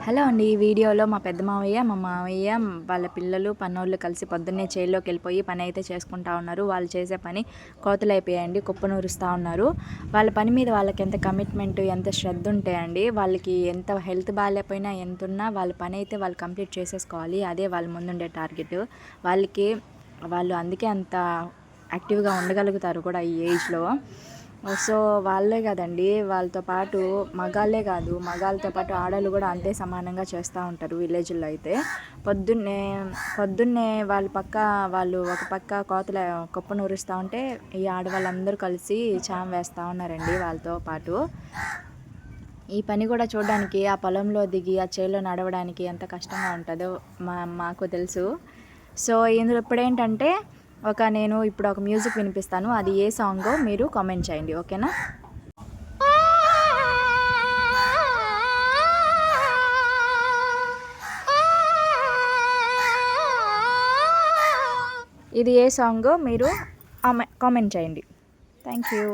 Hello అండి. ఈ వీడియోలో మా పెద్ద మావయ్య, మా మావయ్య వాళ్ళ పిల్లలు, పనోళ్ళు కలిసి పొద్దున్నే చేల్లోకి వెళ్ళిపోయి పని అయితే చేసుకుంటా ఉన్నారు. వాళ్ళు చేసే పని కోతలైపోయాయండి. కుప్పనూరుస్తూ ఉన్నారు. వాళ్ళ పని మీద వాళ్ళకి ఎంత కమిట్మెంట్, ఎంత శ్రద్ధ ఉంటాయండి. వాళ్ళకి ఎంత హెల్త్ బాగాలేకపోయినా ఎంతున్నా వాళ్ళ పని అయితే వాళ్ళు కంప్లీట్ చేసేసుకోవాలి. అదే వాళ్ళ ముందుండే టార్గెట్. వాళ్ళు అందుకే అంత యాక్టివ్గా ఉండగలుగుతారు కూడా ఈ ఏజ్లో. సో వాళ్ళే కదండి, వాళ్ళతో పాటు మగాళ్ళే కాదు, మగాళ్ళతో పాటు ఆడవాళ్ళు కూడా అంతే సమానంగా చేస్తూ ఉంటారు విలేజ్లో అయితే. పొద్దున్నే పొద్దున్నే వాళ్ళు ఒక పక్క కుప్ప నూరుస్తూ ఉంటే ఈ ఆడవాళ్ళందరూ కలిసి చాం వేస్తూ ఉన్నారండి వాళ్ళతో పాటు. ఈ పని కూడా చూడడానికి ఆ పొలంలో దిగి ఆ చేలో నడవడానికి ఎంత కష్టంగా ఉంటుందో మాకు తెలుసు. సో ఇందులో ఇప్పుడేంటంటే నేను ఇప్పుడు ఒక మ్యూజిక్ వినిపిస్తాను. అది ఏ సాంగో మీరు కామెంట్ చేయండి, ఓకేనా? ఇది ఏ సాంగో మీరు కామెంట్ చేయండి. Thank you.